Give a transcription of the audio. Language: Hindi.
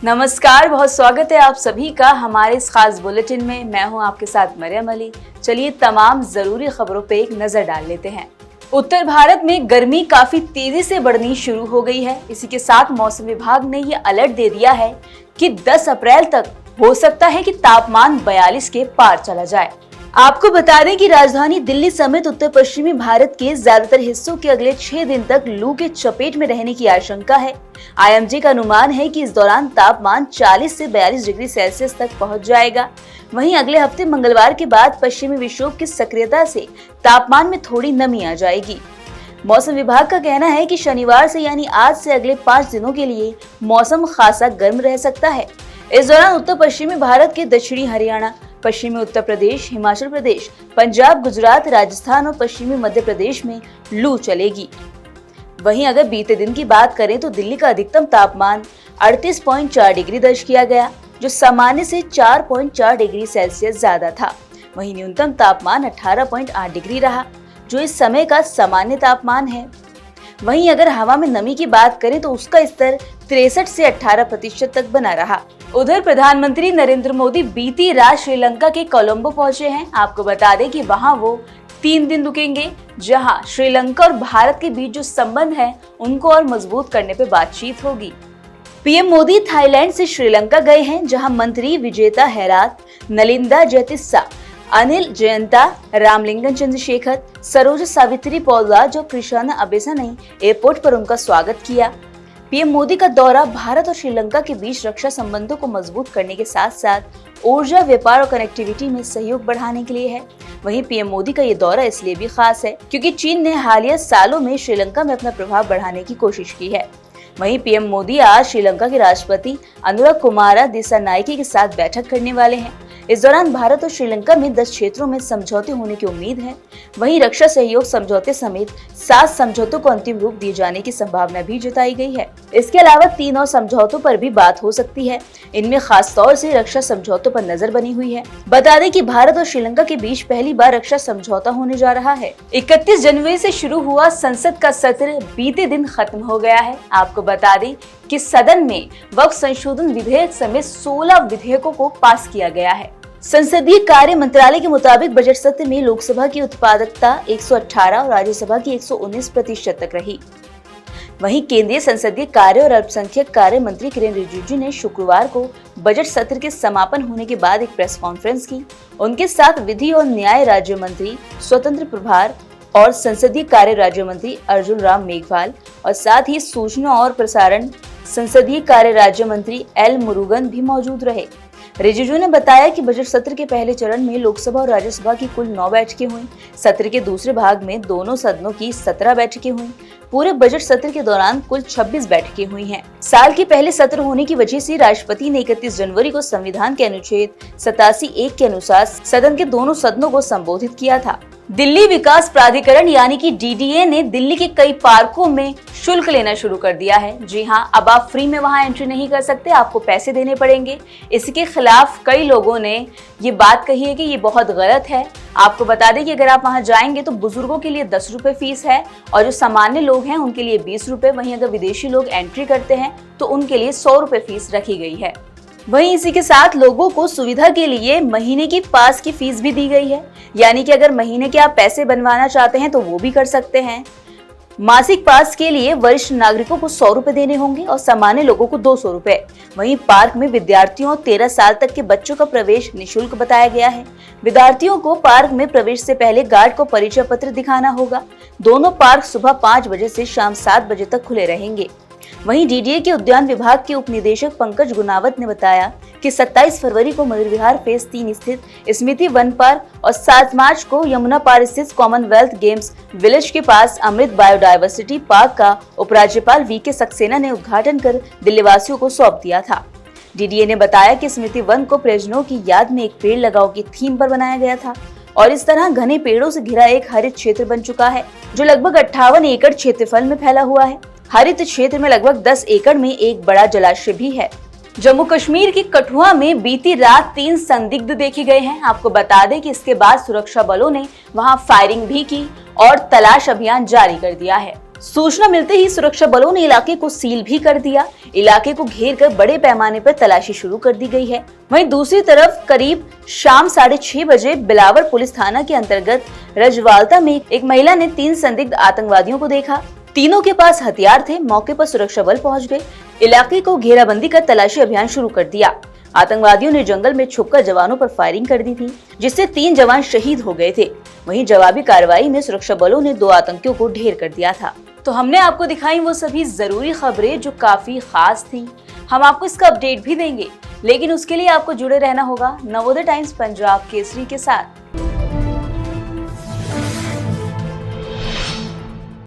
नमस्कार, बहुत स्वागत है आप सभी का हमारे इस खास बुलेटिन में। मैं हूं आपके साथ मरियम अली। चलिए तमाम जरूरी खबरों पे एक नजर डाल लेते हैं। उत्तर भारत में गर्मी काफी तेजी से बढ़नी शुरू हो गई है। इसी के साथ मौसम विभाग ने ये अलर्ट दे दिया है कि 10 अप्रैल तक हो सकता है कि तापमान 42 के पार चला जाए। आपको बता दें कि राजधानी दिल्ली समेत उत्तर पश्चिमी भारत के ज्यादातर हिस्सों के अगले 6 दिन तक लू के चपेट में रहने की आशंका है। आईएमडी का अनुमान है कि इस दौरान तापमान 40 से 42 डिग्री सेल्सियस तक पहुंच जाएगा। वहीं अगले हफ्ते मंगलवार के बाद पश्चिमी विक्षोभ की सक्रियता से तापमान में थोड़ी नमी आ जाएगी। मौसम विभाग का कहना है कि शनिवार से यानी आज से अगले 5 दिनों के लिए मौसम खासा गर्म रह सकता है। इस दौरान उत्तर पश्चिमी भारत के दक्षिणी हरियाणा, पश्चिमी उत्तर प्रदेश, हिमाचल प्रदेश, पंजाब, गुजरात, राजस्थान और पश्चिमी मध्य प्रदेश में लू चलेगी। वहीं अगर बीते दिन की बात करें तो दिल्ली का अधिकतम तापमान 38.4 डिग्री दर्ज किया गया, जो सामान्य से 4.4 डिग्री सेल्सियस ज्यादा था। वहीं न्यूनतम तापमान 18.8 डिग्री रहा, जो इस समय का सामान्य तापमान है। वहीं अगर हवा में नमी की बात करें तो उसका स्तर 63 से 18% तक बना रहा। उधर प्रधानमंत्री नरेंद्र मोदी बीती रात श्रीलंका के कोलंबो पहुंचे हैं। आपको बता दें कि वहां वो 3 दिन रुकेंगे, जहां श्रीलंका और भारत के बीच जो संबंध है उनको और मजबूत करने पे बातचीत होगी। पीएम मोदी थाईलैंड से श्रीलंका गए हैं, जहां मंत्री विजेता हेरात, नलिंदा जयतिस्सा, अनिल जयंता, रामलिंगन चंद्रशेखर, सरोज सावित्री पौलराज और कृष्णा अबेसा ने एयरपोर्ट पर उनका स्वागत किया। पीएम मोदी का दौरा भारत और श्रीलंका के बीच रक्षा संबंधों को मजबूत करने के साथ साथ ऊर्जा, व्यापार और कनेक्टिविटी में सहयोग बढ़ाने के लिए है। वहीं पीएम मोदी का ये दौरा इसलिए भी खास है क्योंकि चीन ने हालिया सालों में श्रीलंका में अपना प्रभाव बढ़ाने की कोशिश की है। वहीं पीएम मोदी आज श्रीलंका के राष्ट्रपति अनुराग कुमारा दिसानायके के साथ बैठक करने वाले हैं। इस दौरान भारत और श्रीलंका में 10 क्षेत्रों में समझौते होने की उम्मीद है। वहीं रक्षा सहयोग समझौते समेत 7 समझौतों को अंतिम रूप दिए जाने की संभावना भी जताई गई है। इसके अलावा 3 और समझौतों पर भी बात हो सकती है। इनमें खास तौर से रक्षा समझौतों पर नजर बनी हुई है। बता दें कि भारत और श्रीलंका के बीच पहली बार रक्षा समझौता होने जा रहा है। 31 जनवरी से शुरू हुआ संसद का सत्र बीते दिन खत्म हो गया है। आपको बता दें कि सदन में वक्फ संशोधन विधेयक समेत 16 विधेयकों को पास किया गया है। संसदीय कार्य मंत्रालय के मुताबिक बजट सत्र में लोकसभा की उत्पादकता 118 और राज्यसभा की 119% तक रही। वहीं केंद्रीय संसदीय कार्य और अल्पसंख्यक कार्य मंत्री किरेन रिजिजू ने शुक्रवार को बजट सत्र के समापन होने के बाद एक प्रेस कॉन्फ्रेंस की। उनके साथ विधि और न्याय राज्य मंत्री, स्वतंत्र प्रभार और संसदीय कार्य राज्य मंत्री अर्जुन राम मेघवाल और साथ ही सूचना और प्रसारण संसदीय कार्य राज्य मंत्री एल मुरुगन भी मौजूद रहे। रिजिजू ने बताया कि बजट सत्र के पहले चरण में लोकसभा और राज्यसभा की कुल 9 बैठकें हुई। सत्र के दूसरे भाग में दोनों सदनों की 17 बैठकें हुई। पूरे बजट सत्र के दौरान कुल 26 बैठकें हुई हैं। साल के पहले सत्र होने की वजह से राष्ट्रपति ने 31 जनवरी को संविधान के अनुच्छेद 87(1) के अनुसार सदन के दोनों सदनों को संबोधित किया था। दिल्ली विकास प्राधिकरण यानी कि डीडीए ने दिल्ली के कई पार्कों में शुल्क लेना शुरू कर दिया है। जी हां, अब आप फ्री में वहां एंट्री नहीं कर सकते, आपको पैसे देने पड़ेंगे। इसके खिलाफ कई लोगों ने ये बात कही है कि ये बहुत गलत है। आपको बता दें कि अगर आप वहां जाएंगे तो बुजुर्गों के लिए 10 रुपए फीस है और जो सामान्य लोग हैं उनके लिए 20 रुपए। वहीं अगर विदेशी लोग एंट्री करते हैं तो उनके लिए 100 रुपए फीस रखी गई है। वहीं इसी के साथ लोगों को सुविधा के लिए महीने की पास की फीस भी दी गई है, यानी कि अगर महीने के आप पैसे बनवाना चाहते हैं तो वो भी कर सकते हैं। मासिक पास के लिए वरिष्ठ नागरिकों को 100 रुपए देने होंगे और सामान्य लोगों को 200 रुपए। वहीं पार्क में विद्यार्थियों और 13 साल तक के बच्चों का प्रवेश निःशुल्क बताया गया है। विद्यार्थियों को पार्क में प्रवेश से पहले गार्ड को परिचय पत्र दिखाना होगा। दोनों पार्क सुबह 5 बजे से शाम 7 बजे तक खुले रहेंगे। वहीं डीडीए के उद्यान विभाग के उप निदेशक पंकज गुनावत ने बताया कि 27 फरवरी को मयूर विहार फेज 3 स्थित स्मृति वन पार्क और 7 मार्च को यमुना पार स्थित कॉमनवेल्थ गेम्स विलेज के पास अमृत बायोडायवर्सिटी पार्क का उपराज्यपाल वीके सक्सेना ने उद्घाटन कर दिल्ली वासियों को सौंप दिया था। डीडीए ने बताया कि स्मृति वन को परिजनों की याद में एक पेड़ लगाओ की थीम पर बनाया गया था और इस तरह घने पेड़ों से घिरा एक हरित क्षेत्र बन चुका है, जो लगभग 58 एकड़ क्षेत्रफल में फैला हुआ है। हरित क्षेत्र में लगभग 10 एकड़ में एक बड़ा जलाशय भी है। जम्मू कश्मीर के कठुआ में बीती रात 3 संदिग्ध देखे गए हैं। आपको बता दें कि इसके बाद सुरक्षा बलों ने वहां फायरिंग भी की और तलाश अभियान जारी कर दिया है। सूचना मिलते ही सुरक्षा बलों ने इलाके को सील भी कर दिया। इलाके को घेर कर बड़े पैमाने पर तलाशी शुरू कर दी गई है। वहीं दूसरी तरफ करीब शाम 6:30 बजे बिलावर पुलिस थाना के अंतर्गत रजवालता में एक महिला ने 3 संदिग्ध आतंकवादियों को देखा। तीनों के पास हथियार थे। मौके पर सुरक्षा बल पहुंच गए। इलाके को घेराबंदी कर तलाशी अभियान शुरू कर दिया। आतंकवादियों ने जंगल में छुपकर जवानों पर फायरिंग कर दी थी, जिससे 3 जवान शहीद हो गए थे। वहीं जवाबी कार्रवाई में सुरक्षा बलों ने 2 आतंकियों को ढेर कर दिया था। तो हमने आपको दिखाई वो सभी जरूरी खबरें जो काफी खास थी। हम आपको इसका अपडेट भी देंगे, लेकिन उसके लिए आपको जुड़े रहना होगा नवोदय टाइम्स पंजाब केसरी के साथ।